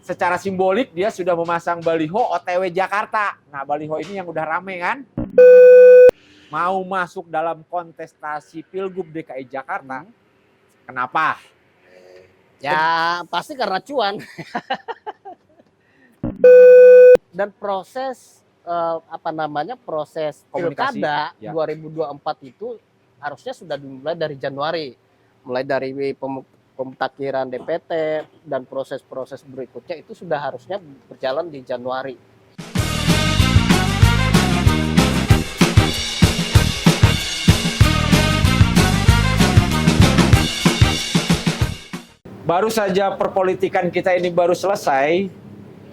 secara simbolik dia sudah memasang baliho OTW Jakarta. Nah, baliho ini yang udah rame kan? Mau masuk dalam kontestasi Pilgub DKI Jakarta. Kenapa? Ya pasti karena cuan. Dan proses proses Komunikasi, pilkada ya. 2024 itu harusnya sudah dimulai dari Januari, mulai dari pemutakhiran DPT dan proses-proses berikutnya itu sudah harusnya berjalan di Januari. Baru saja perpolitikan kita ini baru selesai,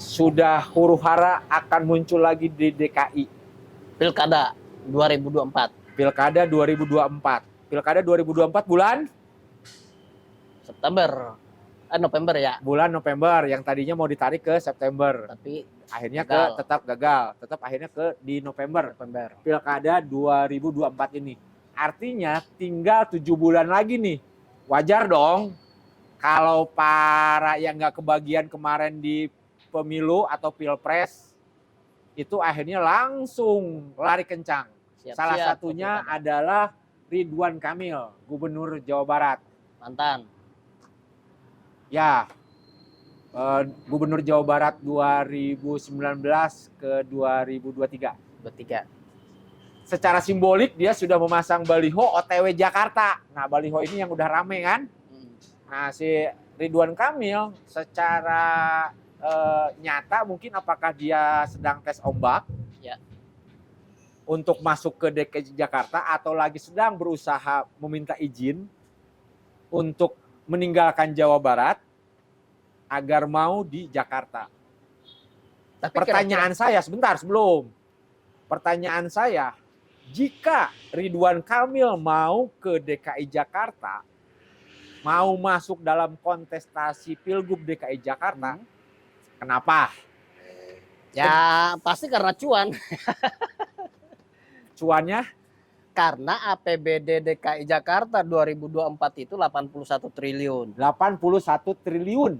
sudah huru-hara akan muncul lagi di DKI. Pilkada 2024. Pilkada 2024. Pilkada 2024 bulan? November ya. Bulan November, yang tadinya mau ditarik ke September. Tapi akhirnya gagal. tetap gagal. Tetap akhirnya di November. Pilkada 2024 ini. Artinya tinggal 7 bulan lagi nih. Wajar dong kalau para yang nggak kebagian kemarin di pemilu atau pilpres itu akhirnya langsung lari kencang. Salah satunya adalah Ridwan Kamil, Gubernur Jawa Barat. Mantan. Ya, Gubernur Jawa Barat 2019 ke 2023. Secara simbolik dia sudah memasang baliho OTW Jakarta. Nah, baliho ini yang udah rame kan? Nah, si Ridwan Kamil secara nyata mungkin apakah dia sedang tes ombak ya, untuk masuk ke DKI Jakarta atau lagi sedang berusaha meminta izin untuk meninggalkan Jawa Barat agar mau di Jakarta. Tapi pertanyaan saya sebentar sebelum. Pertanyaan saya, jika Ridwan Kamil mau ke DKI Jakarta, mau masuk dalam kontestasi Pilgub DKI Jakarta, kenapa? Ya pasti karena cuan. Cuannya? Karena APBD DKI Jakarta 2024 itu 81 triliun. 81 triliun.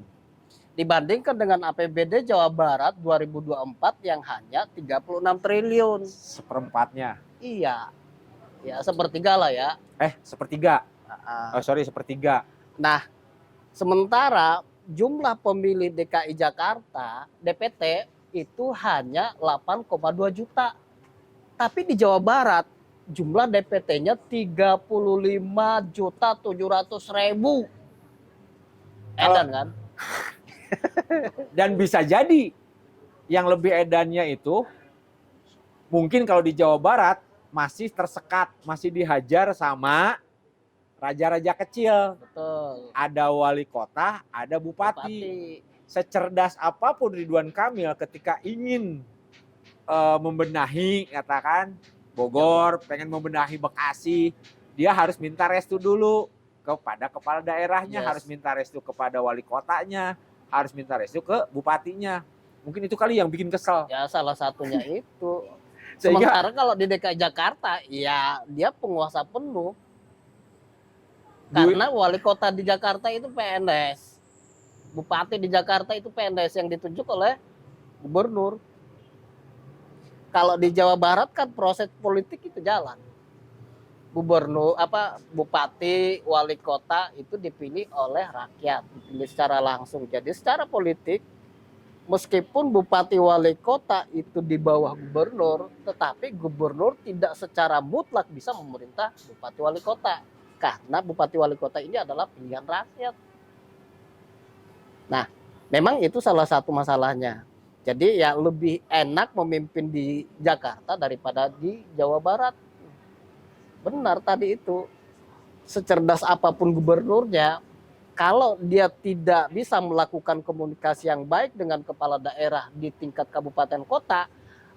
Dibandingkan dengan APBD Jawa Barat 2024 yang hanya 36 triliun. Seperempatnya. Iya. Ya sepertiga lah ya. Sepertiga. Sepertiga. Nah, sementara jumlah pemilih DKI Jakarta, DPT, itu hanya 8,2 juta. Tapi di Jawa Barat, jumlah DPT-nya 35.700.000. Edan kan? Dan bisa jadi yang lebih edannya itu mungkin kalau di Jawa Barat masih tersekat, masih dihajar sama raja-raja kecil. Betul. Ada wali kota, ada bupati. Secerdas apapun Ridwan Kamil ketika ingin membenahi, katakan Bogor, pengen membenahi Bekasi, dia harus minta restu dulu kepada kepala daerahnya, harus minta restu kepada wali kotanya, harus minta restu ke bupatinya. Mungkin itu kali yang bikin kesel. Ya salah satunya itu. Sementara kalau di DKI Jakarta, ya dia penguasa penuh. Karena wali kota di Jakarta itu PNS. Bupati di Jakarta itu PNS yang ditunjuk oleh gubernur. Kalau di Jawa Barat kan proses politik itu jalan. Gubernur, bupati, wali kota itu dipilih oleh rakyat, dipilih secara langsung. Jadi secara politik, meskipun bupati wali kota itu di bawah gubernur, tetapi gubernur tidak secara mutlak bisa memerintah bupati wali kota. Karena bupati wali kota ini adalah pilihan rakyat. Nah, memang itu salah satu masalahnya. Jadi ya lebih enak memimpin di Jakarta daripada di Jawa Barat. Benar tadi itu. Secerdas apapun gubernurnya, kalau dia tidak bisa melakukan komunikasi yang baik dengan kepala daerah di tingkat kabupaten kota,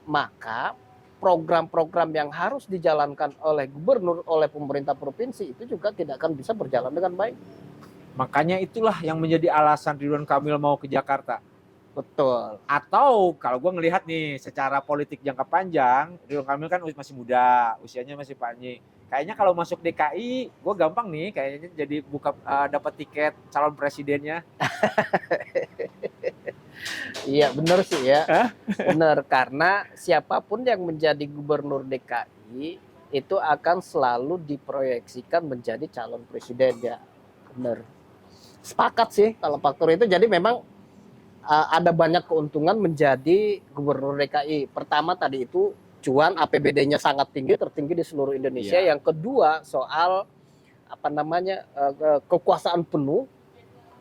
maka program-program yang harus dijalankan oleh gubernur, oleh pemerintah provinsi itu juga tidak akan bisa berjalan dengan baik. Makanya itulah yang menjadi alasan Ridwan Kamil mau ke Jakarta. Betul. Atau kalau gue ngelihat nih secara politik jangka panjang, Ridwan Kamil kan masih muda, usianya masih panjang. Kayaknya kalau masuk DKI, gue gampang nih kayaknya jadi dapat tiket calon presidennya. Iya benar sih ya. Hah? Benar, karena siapapun yang menjadi gubernur DKI itu akan selalu diproyeksikan menjadi calon presiden ya. Benar. Sepakat sih kalau faktor itu. Jadi memang ada banyak keuntungan menjadi gubernur DKI. Pertama tadi itu cuan, APBD-nya sangat tinggi, tertinggi di seluruh Indonesia. Iya. Yang kedua soal apa namanya kekuasaan penuh.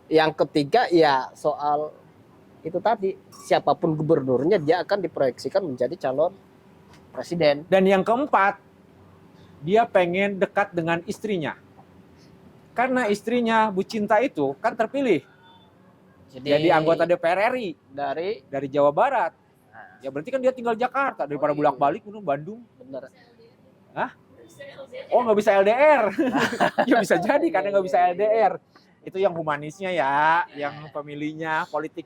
Yang ketiga ya soal itu tadi, siapapun gubernurnya dia akan diproyeksikan menjadi calon presiden. Dan yang keempat, dia pengen dekat dengan istrinya. Karena istrinya Bu Cinta itu kan terpilih jadi anggota DPR RI dari Jawa Barat. Ya berarti kan dia tinggal Jakarta daripada bolak-balik ke Bandung. Bener. Hah? Oh nggak bisa LDR. Ya bisa jadi karena nggak bisa LDR. Itu yang humanisnya ya, yang pemilihnya, politik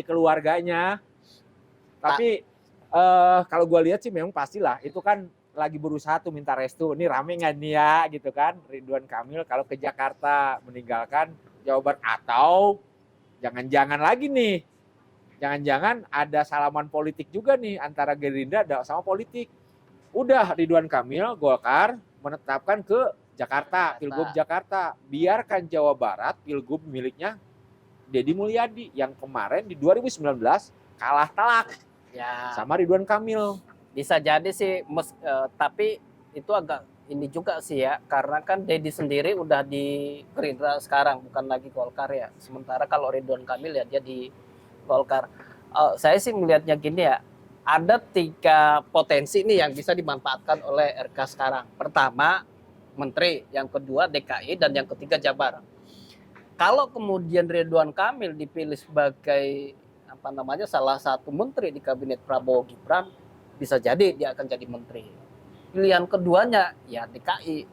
keluarganya. Tapi kalau gue lihat sih memang pastilah itu kan lagi berusaha tuh minta restu. Ini rame nggak nih ya gitu kan, Ridwan Kamil kalau ke Jakarta meninggalkan Jawa Barat, atau jangan-jangan lagi nih, jangan-jangan ada salaman politik juga nih antara Gerindra sama politik. Udah Ridwan Kamil, Golkar menetapkan ke Jakarta, Pilgub Jakarta. Biarkan Jawa Barat, Pilgub miliknya Deddy Mulyadi yang kemarin di 2019 kalah telak ya sama Ridwan Kamil. Bisa jadi sih, tapi itu agak ini juga sih ya, karena kan Deddy sendiri udah di Gerindra sekarang, bukan lagi Golkar ya. Sementara kalau Ridwan Kamil ya dia di Golkar. Saya sih melihatnya gini ya, ada 3 potensi nih yang bisa dimanfaatkan oleh RK sekarang. Pertama, menteri, yang kedua DKI, dan yang ketiga Jabar. Kalau kemudian Ridwan Kamil dipilih sebagai apa namanya salah satu menteri di kabinet Prabowo Gibran, bisa jadi dia akan jadi menteri. Pilihan keduanya ya DKI.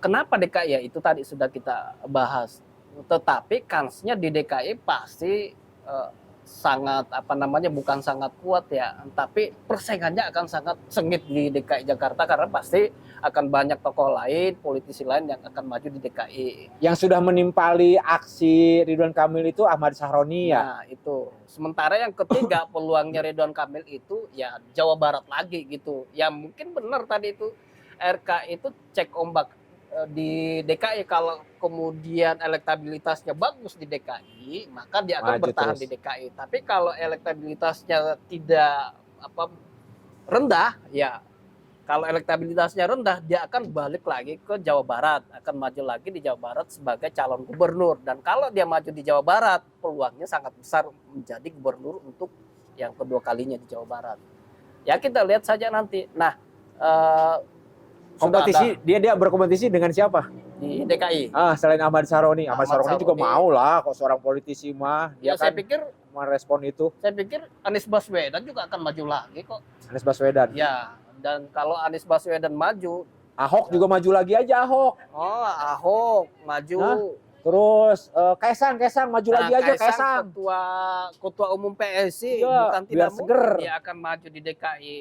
Kenapa DKI ya itu tadi sudah kita bahas. Tetapi kansnya di DKI pasti sangat apa namanya bukan sangat kuat ya, tapi persaingannya akan sangat sengit di DKI Jakarta karena pasti akan banyak tokoh lain, politisi lain yang akan maju di DKI. Yang sudah menimpali aksi Ridwan Kamil itu Ahmad Sahroni ya. Nah, itu. Sementara yang ketiga peluangnya Ridwan Kamil itu ya Jawa Barat lagi gitu. Ya mungkin benar tadi itu RK itu cek ombak di DKI, kalau kemudian elektabilitasnya bagus di DKI, maka dia akan bertahan di DKI. Tapi kalau elektabilitasnya tidak rendah, ya kalau elektabilitasnya rendah, dia akan balik lagi ke Jawa Barat, akan maju lagi di Jawa Barat sebagai calon gubernur. Dan kalau dia maju di Jawa Barat, peluangnya sangat besar menjadi gubernur untuk yang kedua kalinya di Jawa Barat. Ya kita lihat saja nanti. Nah, kompetisi dia berkompetisi dengan siapa di DKI? Selain Ahmad Sahroni. Ahmad Sahroni juga mau lah, kok seorang politisi mah. Ya saya pikir merespon itu. Saya pikir Anies Baswedan juga akan maju lagi kok. Anies Baswedan. Ya, dan kalau Anies Baswedan maju, Ahok juga maju lagi aja, Ahok. Oh, Ahok maju. Hah? Terus Kaisang maju lagi aja, Kaisang. Ketua umum PSI ya, bukan tidak seger. Mungkin dia akan maju di DKI.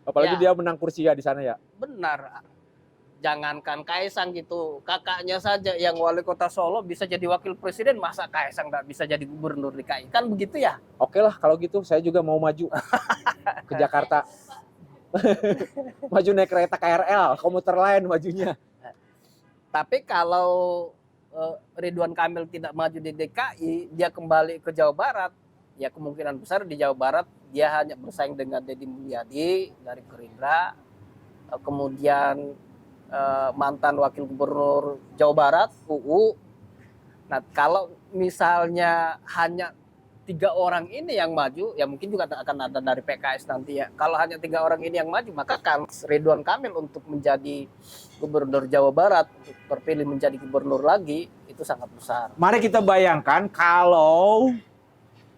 Apalagi dia menang kursi ya di sana ya. Benar. Jangankan Kaisang gitu, kakaknya saja yang wali kota Solo bisa jadi wakil presiden, masa Kaisang nggak bisa jadi gubernur DKI? Kan begitu ya? Oke lah kalau gitu, saya juga mau maju ke Jakarta. Maju naik kereta KRL, komuter lain majunya. Tapi kalau Ridwan Kamil tidak maju di DKI, dia kembali ke Jawa Barat, ya kemungkinan besar di Jawa Barat dia hanya bersaing dengan Deddy Mulyadi dari Gerindra, kemudian mantan wakil gubernur Jawa Barat UU. Nah kalau misalnya hanya 3 orang ini yang maju, ya mungkin juga akan ada dari PKS nanti ya. Kalau hanya 3 orang ini yang maju, maka kans Ridwan Kamil untuk menjadi gubernur Jawa Barat, untuk terpilih menjadi gubernur lagi, itu sangat besar. Mari kita bayangkan kalau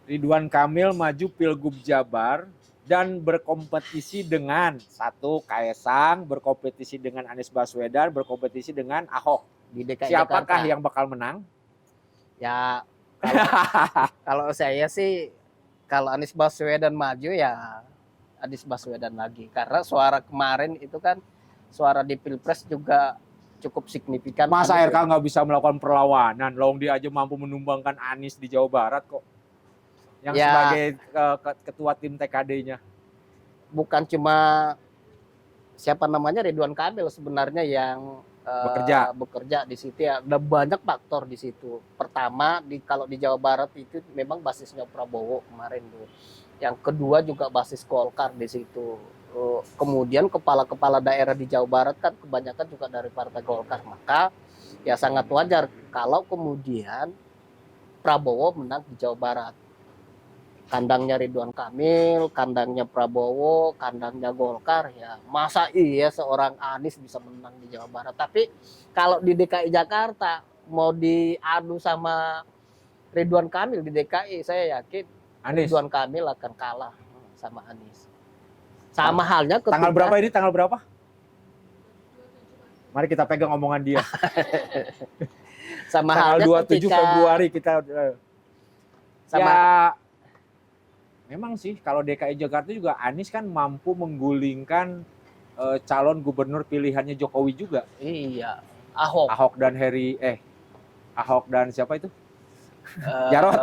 Ridwan Kamil maju Pilgub Jabar dan berkompetisi dengan Kaisang, berkompetisi dengan Anies Baswedan, berkompetisi dengan Ahok di DKI Siapakah Jakarta yang bakal menang? Ya kalau saya sih, kalau Anies Baswedan maju ya Anies Baswedan lagi, karena suara kemarin itu kan suara di Pilpres juga cukup signifikan. Masa RK nggak bisa melakukan perlawanan? Long dia aja mampu menumbangkan Anies di Jawa Barat kok. yang Ya. sebagai ketua tim TKD-nya? Bukan cuma siapa namanya Ridwan Kamil sebenarnya yang bekerja di situ ya. Ada banyak faktor di situ. Pertama kalau di Jawa Barat itu memang basisnya Prabowo kemarin tuh. Yang kedua juga basis Golkar di situ. Kemudian kepala-kepala daerah di Jawa Barat kan kebanyakan juga dari Partai Golkar. Maka ya sangat wajar kalau kemudian Prabowo menang di Jawa Barat. Kandangnya Ridwan Kamil, kandangnya Prabowo, kandangnya Golkar, ya masa iya seorang Anies bisa menang di Jawa Barat. Tapi kalau di DKI Jakarta mau diadu sama Ridwan Kamil di DKI, saya yakin Anies. Ridwan Kamil akan kalah sama Anies. Sama halnya ketika Tanggal berapa ini? Tanggal berapa? Mari kita pegang omongan dia. sama Tanggal halnya 27 ketika Februari kita sama ya memang sih kalau DKI Jakarta juga Anies kan mampu menggulingkan calon gubernur pilihannya Jokowi juga. iya, Ahok. Ahok dan siapa itu? Eh, Jarot.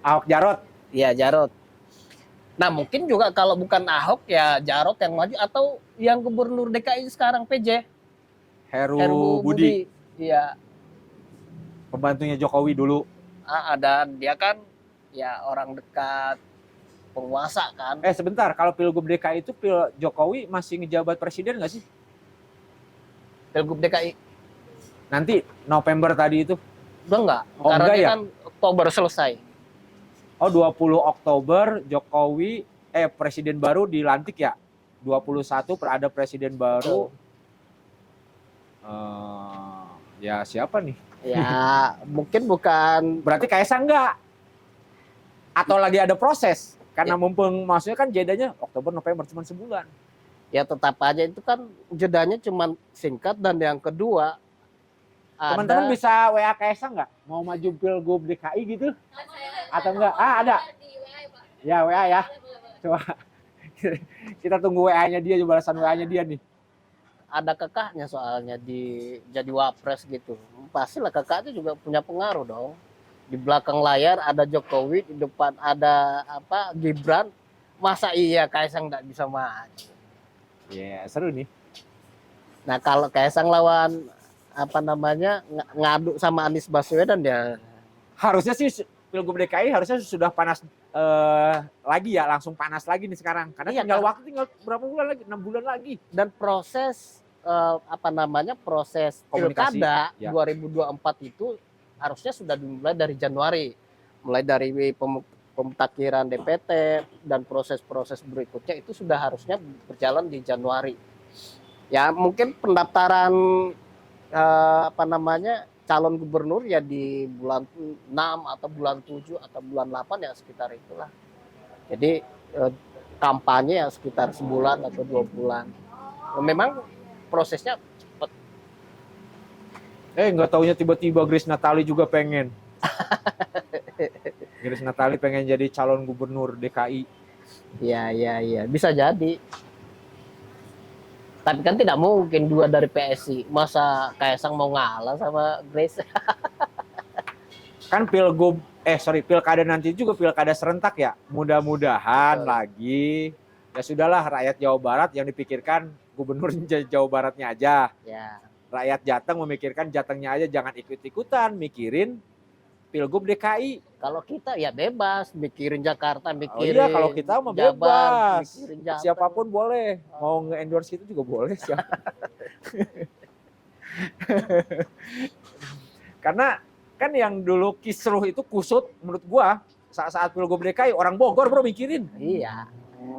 Ahok Jarot. Iya, Jarot. Nah, mungkin juga kalau bukan Ahok ya Jarot yang maju atau yang gubernur DKI sekarang PJ Heru Budi. Iya, Pembantunya Jokowi dulu. ada dia kan ya orang dekat penguasa kan. Sebentar, kalau Pilgub DKI itu Jokowi masih ngejabat presiden nggak sih? Pilgub DKI Nanti November tadi itu. udah enggak? Oh, Karena enggak dia ya? kan Oktober selesai. Oh, 20 Oktober Jokowi presiden baru dilantik ya. 21 ada presiden baru. Ya siapa nih? Ya, mungkin bukan Berarti Kaisang enggak? Atau lagi ada proses? Karena Ya. mumpung maksudnya kan jedanya Oktober November cuma sebulan. ya tetap aja itu kan jedanya cuma singkat dan yang kedua Teman-teman ada bisa WA Kaisang nggak? Mau maju Pilgub DKI gitu? Atau enggak? Ada. Ya WA ya. Coba kita tunggu WA-nya dia, balasan WA-nya dia nih. ada kakaknya soalnya jadi wapres gitu. Pastilah kakaknya juga punya pengaruh dong. Di belakang layar ada Jokowi, di depan ada Gibran. Masa iya Kaisang nggak bisa maju? Ya, seru nih. Nah, kalau Kaisang lawan ngadu sama Anies Baswedan ya Harusnya sih Pilgub DKI harusnya sudah panas lagi ya, langsung panas lagi nih sekarang. Karena Iya, tinggal waktu tinggal berapa bulan lagi? 6 bulan lagi. dan proses proses Komunikasi, pilkada ya. 2024 itu harusnya sudah dimulai dari Januari, mulai dari pemutakhiran DPT dan proses-proses berikutnya itu sudah harusnya berjalan di Januari. Ya mungkin pendaftaran calon gubernur ya di bulan 6 atau bulan 7 atau bulan 8 ya sekitar itulah. Jadi kampanye ya sekitar sebulan atau 2 bulan. Memang prosesnya cepat. Nggak taunya tiba-tiba Grace Natali juga pengen. Grace Natali pengen jadi calon gubernur DKI. Iya, bisa jadi. Tapi kan tidak mungkin dua dari PSI. Masa Kaisang mau ngalah sama Grace? Kan pilkada nanti juga pilkada serentak ya. Mudah-mudahan lagi. Ya sudahlah, rakyat Jawa Barat yang dipikirkan gubernur Jawa Baratnya aja. Ya. Rakyat Jateng memikirkan Jatengnya aja, jangan ikut-ikutan mikirin Pilgub DKI. Kalau kita ya bebas, mikirin Jakarta, Oh mikirin iya, kalau kita mah Jabar, bebas. mikirin Jateng. Siapapun boleh. Mau nge-endorse itu juga boleh. Karena kan yang dulu kisruh itu kusut menurut gua saat Pilgub DKI orang Bogor bro mikirin. Iya.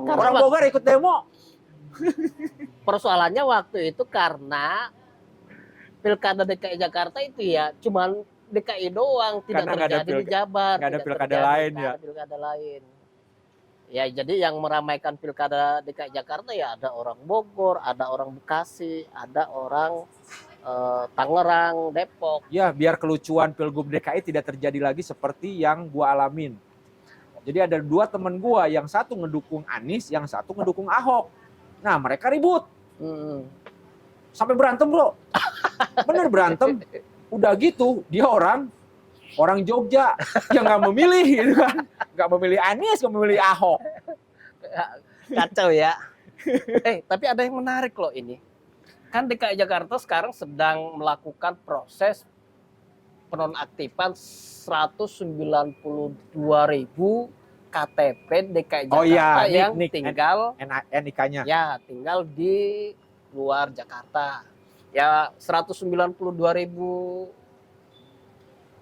Orang Bogor ikut demo. Persoalannya waktu itu karena pilkada DKI Jakarta itu ya cuman DKI doang, tidak Karena nggak ada terjadi di Jabar, nggak ada tidak pilkada terjadi, lain nggak ya. ada pilkada lain. Ya jadi yang meramaikan pilkada DKI Jakarta ya ada orang Bogor, ada orang Bekasi, ada orang Tangerang, Depok. Ya biar kelucuan Pilgub DKI tidak terjadi lagi seperti yang gua alamin. Jadi ada dua temen gua, yang satu ngedukung Anies, yang satu ngedukung Ahok. Nah mereka ribut. Sampai berantem bro. Bener berantem. Udah gitu dia orang Jogja yang nggak memilih gitu kan. nggak memilih Anies, nggak memilih Ahok. Kacau ya. Tapi ada yang menarik loh ini. Kan DKI Jakarta sekarang sedang melakukan proses penonaktifan 192.000 KTP DKI Jakarta Oh iya, yang Nik, tinggal NIK-nya. ya tinggal di luar Jakarta. Ya 192.000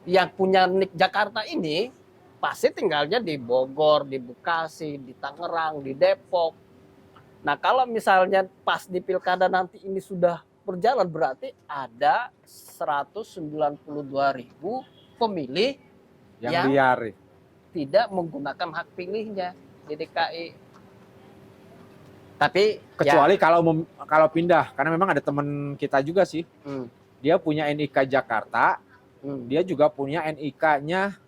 yang punya NIK Jakarta ini pasti tinggalnya di Bogor, di Bekasi, di Tangerang, di Depok. Nah, kalau misalnya pas di pilkada nanti ini sudah berjalan, berarti ada 192.000 pemilih Yang liar. tidak menggunakan hak pilihnya di DKI. Tapi Kecuali kalau pindah, karena memang ada teman kita juga sih. Dia punya NIK Jakarta, dia juga punya NIK-nya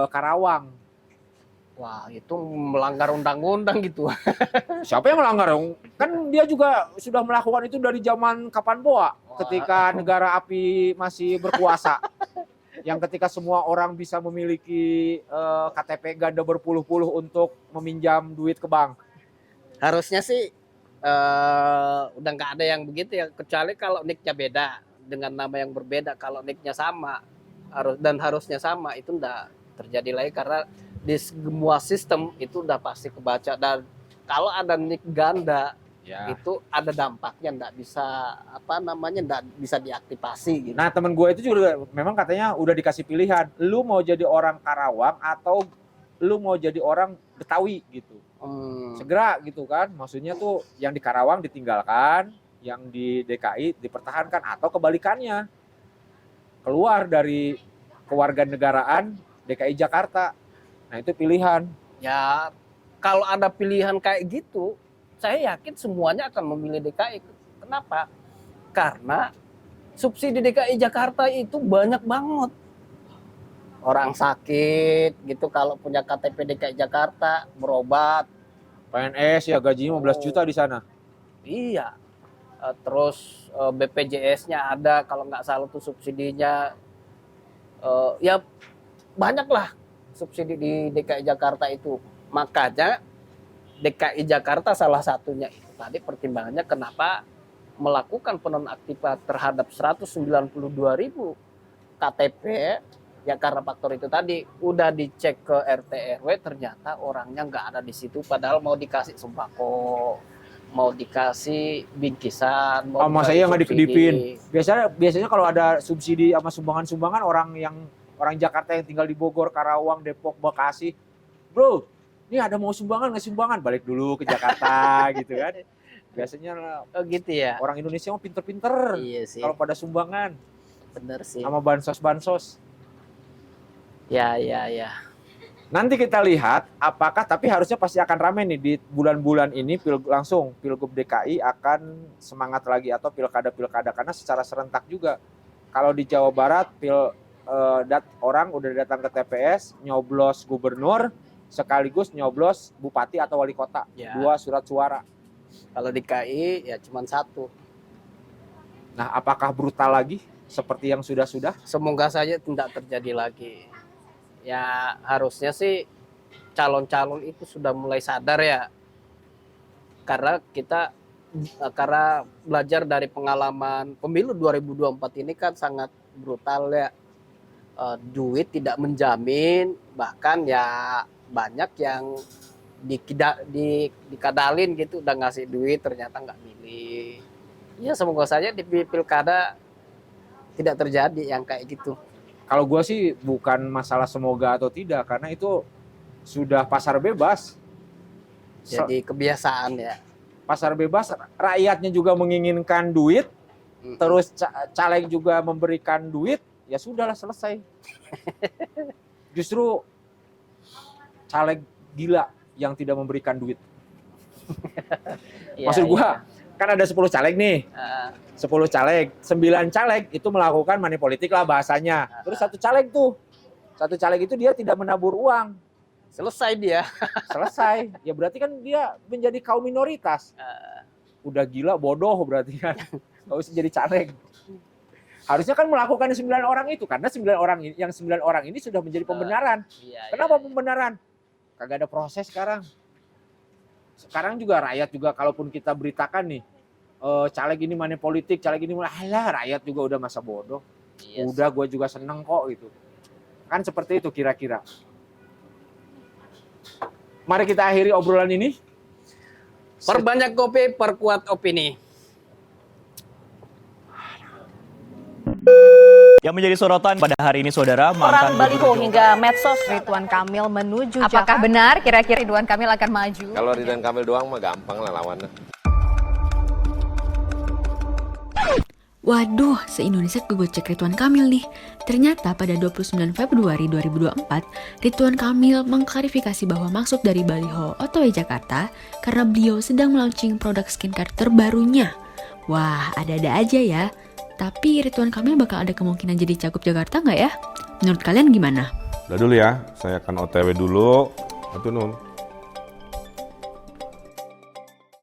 Karawang. Wah, itu melanggar undang-undang gitu. Siapa yang melanggar? Kan dia juga sudah melakukan itu dari zaman kapan Boa, ketika negara api masih berkuasa. Yang ketika semua orang bisa memiliki KTP ganda berpuluh-puluh untuk meminjam duit ke bank. Harusnya sih udah nggak ada yang begitu ya, kecuali kalau nicknya beda dengan nama yang berbeda. Kalau nicknya sama harusnya sama, itu enggak terjadi lagi karena di semua sistem itu udah pasti kebaca. Dan kalau ada nick ganda itu ada dampaknya, enggak bisa enggak bisa diaktifasi gitu. Nah, temen gue itu juga memang katanya udah dikasih pilihan, lu mau jadi orang Karawang atau lu mau jadi orang Betawi gitu. Segera gitu kan, maksudnya tuh yang di Karawang ditinggalkan, yang di DKI dipertahankan, atau kebalikannya, keluar dari kewarganegaraan DKI Jakarta. Nah, itu pilihan. Ya, kalau ada pilihan kayak gitu, saya yakin semuanya akan memilih DKI. Kenapa? Karena subsidi DKI Jakarta itu banyak banget. Orang sakit gitu kalau punya KTP DKI Jakarta, berobat. PNS ya gajinya 15 juta di sana. Iya. Terus BPJS-nya ada, kalau nggak salah tuh subsidinya. Ya banyak lah subsidi di DKI Jakarta itu. Makanya DKI Jakarta salah satunya itu tadi pertimbangannya kenapa melakukan penonaktifan terhadap 192.000 KTP, ya karena faktor itu tadi. Udah dicek ke RT RW, ternyata orangnya nggak ada di situ, padahal mau dikasih sembako, mau dikasih bingkisan, mau masa iya nggak dikedipin. Biasanya kalau ada subsidi sama sumbangan-sumbangan, orang Jakarta yang tinggal di Bogor, Karawang, Depok, Bekasi, bro, ini ada mau sumbangan nggak sumbangan, balik dulu ke Jakarta gitu kan. Biasanya gitu ya. Orang Indonesia mau pinter-pinter. Iya sih. Kalau pada sumbangan. Bener sih. Sama bansos-bansos. Ya. Nanti kita lihat apakah, tapi harusnya pasti akan ramai nih di bulan-bulan ini, langsung Pilgub DKI akan semangat lagi, atau pilkada-pilkada, karena secara serentak juga. Kalau di Jawa Barat orang udah datang ke TPS nyoblos gubernur sekaligus nyoblos bupati atau wali kota, 2 surat suara. Kalau di KI ya cuma 1. Nah, apakah brutal lagi seperti yang sudah-sudah? Semoga saja tidak terjadi lagi. Ya harusnya sih calon-calon itu sudah mulai sadar ya. Karena belajar dari pengalaman pemilu 2024 ini kan sangat brutal ya. Duit tidak menjamin, bahkan ya banyak yang dikadalin gitu, udah ngasih duit ternyata nggak milih. Ya semoga saja di pilkada tidak terjadi yang kayak gitu. Kalau gue sih bukan masalah semoga atau tidak, karena itu sudah pasar bebas. Jadi kebiasaan ya. Pasar bebas, rakyatnya juga menginginkan duit, terus caleg juga memberikan duit, ya sudahlah, selesai. Justru caleg gila yang tidak memberikan duit. Maksud gua, kan ada 10 caleg nih. 10 caleg, 9 caleg itu melakukan money politik lah bahasanya. Terus satu caleg itu dia tidak menabur uang. Selesai dia. Selesai. Ya berarti kan dia menjadi kaum minoritas. Udah gila, bodoh berarti kan. Nggak usah jadi caleg. Harusnya kan melakukan 9 orang itu, karena 9 orang ini sudah menjadi pembenaran. Kenapa pembenaran? kagak ada proses sekarang. Sekarang juga rakyat juga kalaupun kita beritakan nih, caleg ini money politik, caleg ini alah rakyat juga udah masa bodoh. Yes. Udah gue juga seneng kok gitu. Kan seperti itu kira-kira. Mari kita akhiri obrolan ini. Perbanyak kopi, perkuat opini. Yang menjadi sorotan pada hari ini, saudara, Orang mantan baliho hingga medsos. Ridwan Kamil menuju Apakah Jakarta. benar kira-kira Ridwan Kamil akan maju? Kalau Ridwan Kamil doang mah gampang lah lawannya. Waduh, se-Indonesia kegocek Ridwan Kamil nih. Ternyata pada 29 Februari 2024, Ridwan Kamil mengklarifikasi bahwa maksud dari baliho OTW Jakarta karena beliau sedang melaunching produk skincare terbarunya. Wah, ada-ada aja ya. Tapi Ridwan Kamil bakal ada kemungkinan jadi cagup Jakarta nggak ya? Menurut kalian gimana? Udah dulu ya, saya akan OTW dulu. Atau nun.